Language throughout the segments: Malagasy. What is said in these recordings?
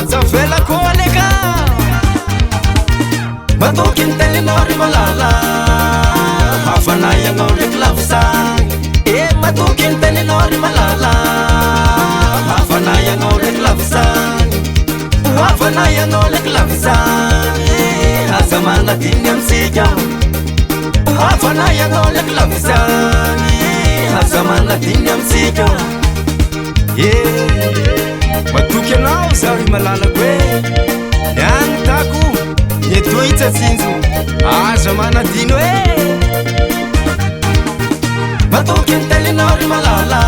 zavela koleka matokin telinori malala hafanaya ngolek lavsang matokin telinori malala hafanaya ngolek lavsang hafanaya ngolek lavsang hazamana dinyam sija hafanaya ngolek lavsang hazamana dinyam sija matuky anao zaho malala koe niany tako nyetohitsatsinjo aza manadino matoky ny telinao malala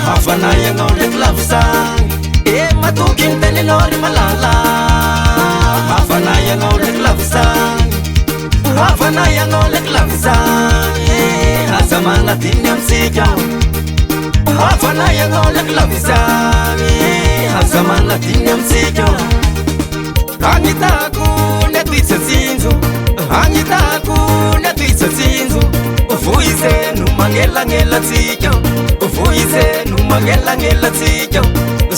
hafanay anao ndraiky lavsagny matoky ny telinao malala hafanay anao ndraiky lavsagny hafanay anao ndraiky lavsagny aza manadiny amitsika hafanay anao ndraiky lavsagny aza manadiny amitsika agnitako nyatohitsatsinjo agnitako nyatohitsatsinjo voize no magnelagnelatsika voize no magnelagnelatsika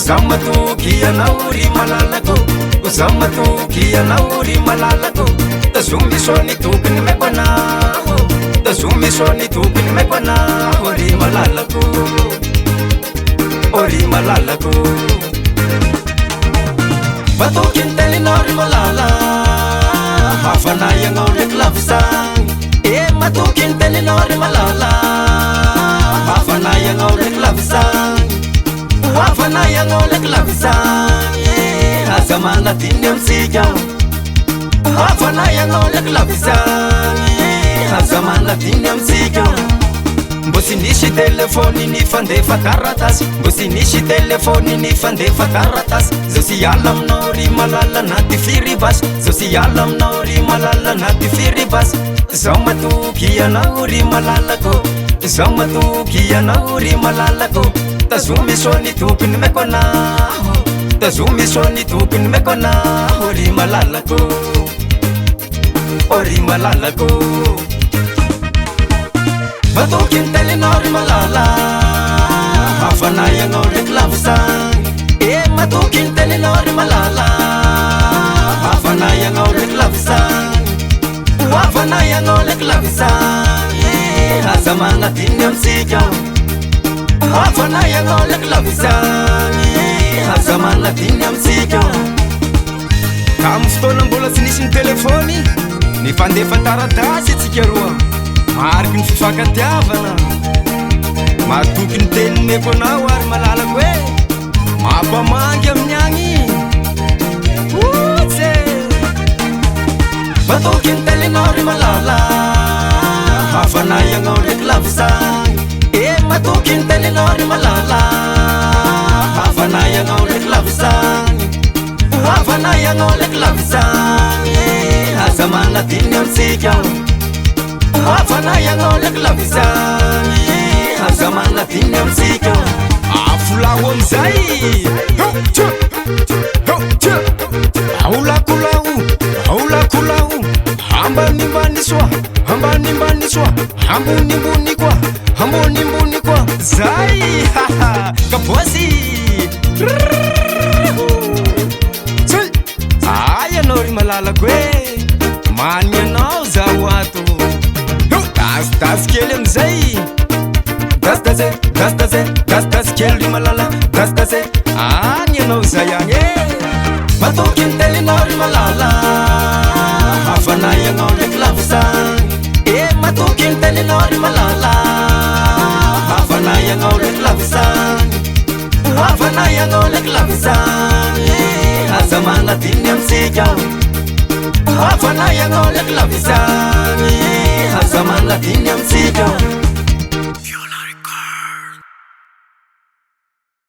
zaho matoky anao ry malalako zaho matoky anao ry malalako tazomisony tokony maiko anao tazomisony tokony maiko anao ry malalako ry malalako matoky ny telinao ry malala hafanay anao ndraiky lavsagny matoky ny telinao ry malala hafanay anao ndraiky lavsagny hafanay anao ndraiky lavsagny aza manadiny amitsika hafanay anao ndraiky lavsagny aza manadiny amitsika mbo sy nisy telefony ny fandefa taratasy mbo sy nisy telefony ny fandefa taratasy zao sy ala aminao ry malala naty firibasy zao sy ala aminao ry malala naty firibasy zaho matoky anao ry malalako zaho matoky anao ry malalako tazomisony tokony maiko anao tazomisony tokony maiko anao ry malalako ry malalako matoky ny telinao ry malala hafanay anao ndraiky lavsagny matoky ny telinao ry malala hafanay anao ndraiky lavsagny hafanay anao ndraiky lavsagny aza manadiny amitsika hafanay anao ndraiky lavsagny aza manadiny amitsika amy fotoana mbola tsy nisy ny telefony ny fandefa taratasy atsika roa mariky ny fifankatiavana matoky ny teny meko anao ary malalako mampamangy amin'ny agny otse matoky ny telinao ry malala hafanay anao ndraiky lavsagny matoky ny telinao ry malala hafanay anao ndraiky lavsagny hafanay anao ndraiky lavsagny aza manadiny amitsika hafanay anao ndraiky lavsagny aza manadiny amitsika afolaho amizay aolakolaho aolakolaho ambanimbany soa ambanimbany soa ambonimbony koa ambonimbony koa zay kabosy ay anao ry malalako many anao zaho ato dasy kely amizay dasy kely ry malala dasy any anao zay agny matoky ny telinao ry malala hafanay anao ndraiky lavsagny matoky ny telinao ry malala hafanay anao ndraiky lavsagny hafanay anao ndraiky lavsagny aza manadiny amitsika hafanay anao ndraiky lavsagny aza manadiny amitsika